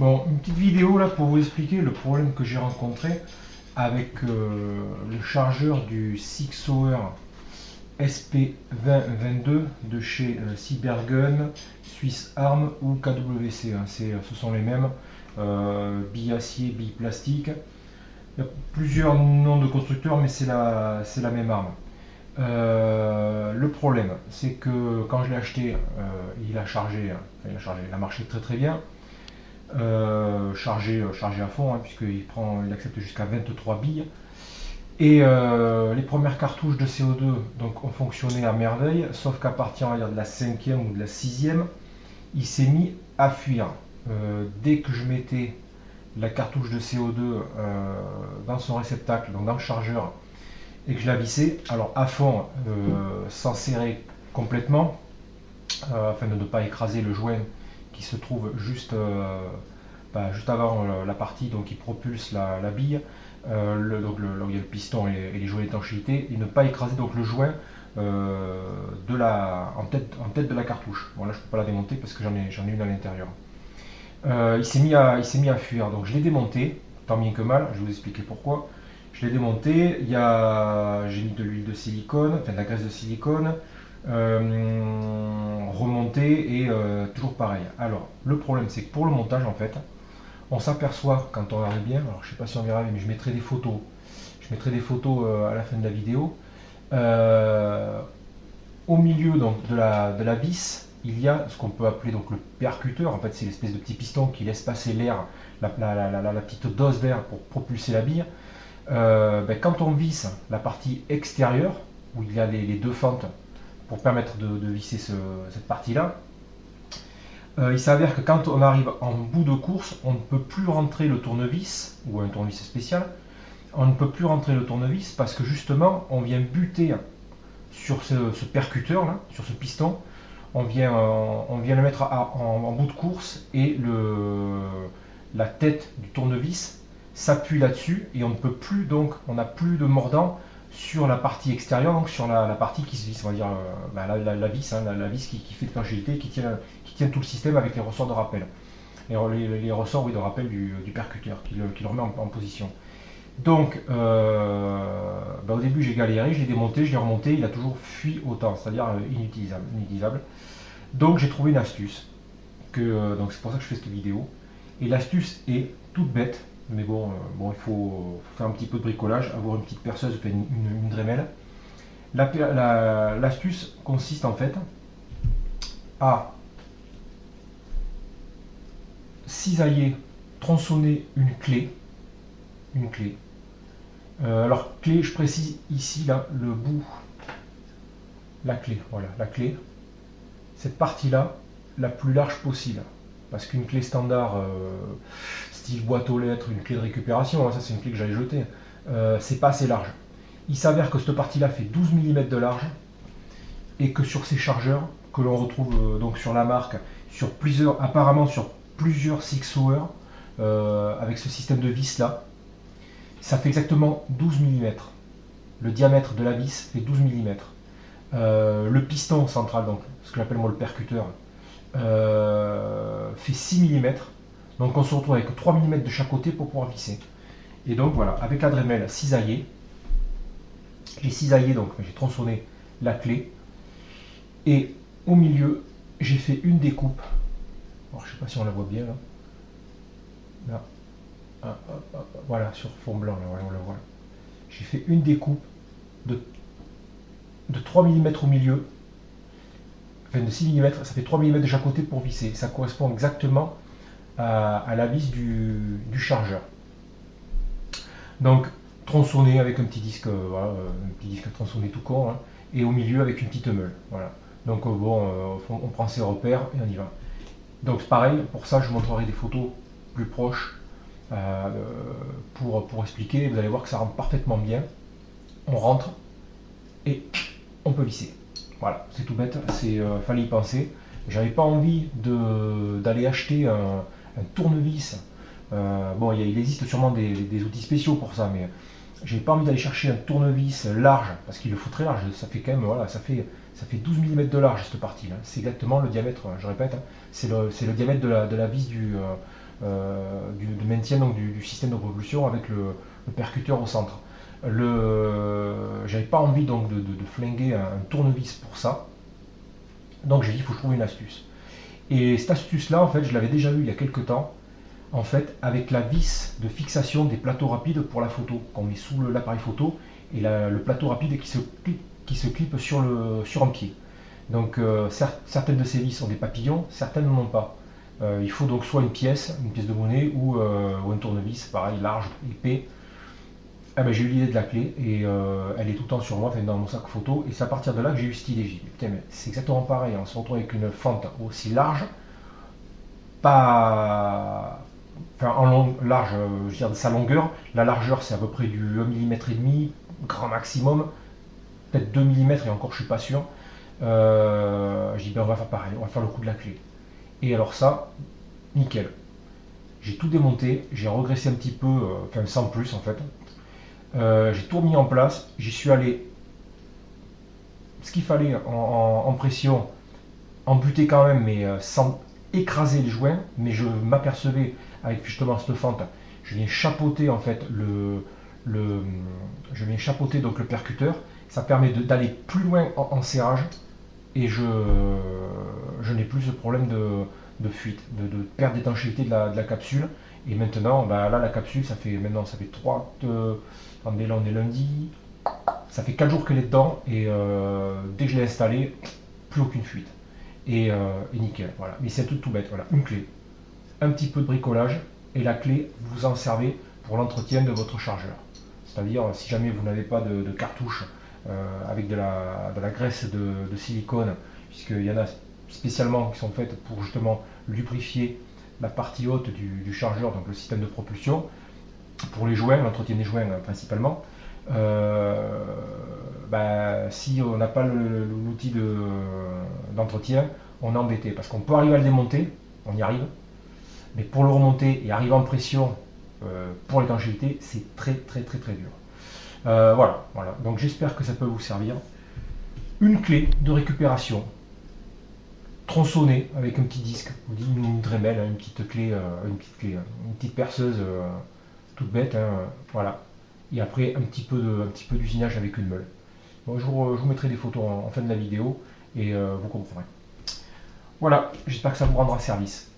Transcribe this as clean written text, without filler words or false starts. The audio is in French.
Bon, une petite vidéo là pour vous expliquer le problème que j'ai rencontré avec le chargeur du Six Hour SP2022 de chez Cybergun, Swiss Arm ou KWC. Hein. Ce sont les mêmes, billes acier, billes plastique. Il y a plusieurs noms de constructeurs, mais c'est la même arme. Le problème, c'est que quand je l'ai acheté, il a chargé, il a marché très très bien. Chargé à fond, hein, puisqu'il il accepte jusqu'à 23 billes. Et les premières cartouches de CO2 donc, ont fonctionné à merveille, sauf qu'à partir on va dire, de la 5e ou de la 6e, il s'est mis à fuir. Dès que je mettais la cartouche de CO2 dans son réceptacle, donc dans le chargeur, et que je la vissais, alors à fond, sans serrer complètement, afin de ne pas écraser le joint qui se trouve juste avant la partie donc, qui propulse la bille, donc là où il y a le piston et les joints d'étanchéité, et ne pas écraser donc, le joint en tête de la cartouche. Bon là je ne peux pas la démonter parce que j'en ai une à l'intérieur. Il s'est mis à fuir, donc je l'ai démonté, tant bien que mal, je vais vous expliquer pourquoi. Je l'ai démonté, j'ai mis de l'huile de silicone, enfin de la graisse de silicone, remonté et toujours pareil. Alors le problème c'est que pour le montage en fait, on s'aperçoit quand on regarde bien, alors je sais pas si on verra mais je mettrai des photos, à la fin de la vidéo. Au milieu donc, de la vis, il y a ce qu'on peut appeler donc, le percuteur, en fait c'est l'espèce de petit piston qui laisse passer l'air, la petite dose d'air pour propulser la bille. Quand on visse la partie extérieure, où il y a les deux fentes pour permettre de visser cette partie-là, il s'avère que quand on arrive en bout de course, on ne peut plus rentrer le tournevis, ou un tournevis spécial, on ne peut plus rentrer le tournevis parce que justement, on vient buter sur ce percuteur, là, sur ce piston, on vient le mettre en bout de course et la tête du tournevis s'appuie là-dessus et on ne peut plus, donc on n'a plus de mordant sur la partie extérieure, donc sur la partie qui se visse, on va dire la vis, hein, la vis qui fait de fragilité, qui tient tout le système avec les ressorts de rappel. Les ressorts oui, de rappel du percuteur qui le remet en position. Donc au début j'ai galéré, je l'ai démonté, je l'ai remonté, il a toujours fui autant, c'est-à-dire inutilisable. Donc j'ai trouvé une astuce, donc c'est pour ça que je fais cette vidéo. Et l'astuce est toute bête, mais bon, il faut faire un petit peu de bricolage, avoir une petite perceuse, une Dremel. L'astuce consiste en fait à cisailler, tronçonner une clé. Alors clé, je précise ici là, le bout, la clé, voilà, la clé. Cette partie-là, la plus large possible. Parce qu'une clé standard, style boîte aux lettres, une clé de récupération, hein, ça c'est une clé que j'avais jetée, c'est pas assez large. Il s'avère que cette partie-là fait 12 mm de large et que sur ces chargeurs, que l'on retrouve donc sur la marque, apparemment sur plusieurs Six Hour, avec ce système de vis là, ça fait exactement 12 mm. Le diamètre de la vis fait 12 mm. Le piston central, donc ce que j'appelle moi le percuteur, fait 6 mm. Donc on se retrouve avec 3 mm de chaque côté pour pouvoir visser. Et donc voilà, avec la Dremel cisaillée, j'ai cisaillé, donc j'ai tronçonné la clé. Et au milieu, j'ai fait une découpe. Alors je sais pas si on la voit bien là. Là. Voilà, sur fond blanc, là, on la voit. J'ai fait une découpe de 3 mm au milieu, enfin de 6 mm, ça fait 3 mm de chaque côté pour visser. Ça correspond exactement à la vis du chargeur. Donc, tronçonné avec un petit disque, un petit disque tronçonné tout con, hein, et au milieu avec une petite meule. Voilà. Donc, on prend ses repères et on y va. Donc, c'est pareil, pour ça, je vous montrerai des photos plus proches. Pour expliquer, vous allez voir que ça rentre parfaitement bien. On rentre et on peut visser. Voilà, c'est tout bête, fallait y penser. J'avais pas envie d'aller acheter un tournevis. Bon, il existe sûrement des outils spéciaux pour ça, mais j'avais pas envie d'aller chercher un tournevis large, parce qu'il le faut très large. Ça fait quand même, voilà, ça fait 12 mm de large cette partie-là. C'est exactement le diamètre, je répète, hein, c'est le diamètre de la vis de maintien donc, du système de propulsion avec le percuteur au centre. J'avais pas envie donc de flinguer un tournevis pour ça, donc j'ai dit il faut que je trouve une astuce. Et cette astuce-là, en fait, je l'avais déjà eue il y a quelques temps, en fait, avec la vis de fixation des plateaux rapides pour la photo, qu'on met sous l'appareil photo, et le plateau rapide qui se clip sur un pied. Donc certaines de ces vis ont des papillons, certaines n'en ont pas. Il faut donc soit une pièce de monnaie ou un tournevis, pareil, large, épais. Ah ben, j'ai eu l'idée de la clé et elle est tout le temps sur moi, enfin, dans mon sac photo. Et c'est à partir de là que j'ai eu cette idée. J'ai dit, putain, mais c'est exactement pareil. On se retrouve avec une fente aussi large, pas. Enfin, large, je veux dire de sa longueur. La largeur, c'est à peu près du 1,5 mm, grand maximum. Peut-être 2 mm et encore, je suis pas sûr. Je dis, ben, on va faire pareil, on va faire le coup de la clé. Et alors, ça, nickel. J'ai tout démonté, j'ai regressé un petit peu, enfin, sans plus en fait. J'ai tout mis en place, j'y suis allé ce qu'il fallait en pression, en buter quand même, mais sans écraser les joints. Mais je m'apercevais avec justement cette fente, je viens chapeauter en fait je viens chapeauter donc le percuteur. Ça permet d'aller plus loin en serrage et je n'ai plus ce problème de fuite, de perte d'étanchéité de la capsule. Et maintenant, bah, là la capsule, ça fait 3. Attendez, là on est lundi. Ça fait 4 jours qu'elle est dedans et dès que je l'ai installée, plus aucune fuite. Et nickel, voilà. Mais c'est tout bête, voilà. Une clé, un petit peu de bricolage et la clé, vous en servez pour l'entretien de votre chargeur. C'est-à-dire, si jamais vous n'avez pas de cartouche avec de la graisse de silicone, puisqu'il y en a spécialement qui sont faites pour justement lubrifier la partie haute du chargeur, donc le système de propulsion, pour les joints, l'entretien des joints principalement. Si on n'a pas l'outil d'entretien, on est embêté parce qu'on peut arriver à le démonter, on y arrive, mais pour le remonter et arriver en pression pour l'étanchéité, c'est très dur. Voilà. Donc j'espère que ça peut vous servir. Une clé de récupération tronçonnée avec un petit disque, une Dremel, une petite clé, une petite perceuse toute bête, hein, voilà. Et après un petit peu d'usinage avec une meule. Bon, je vous mettrai des photos en fin de la vidéo et vous comprendrez. Voilà, j'espère que ça vous rendra service.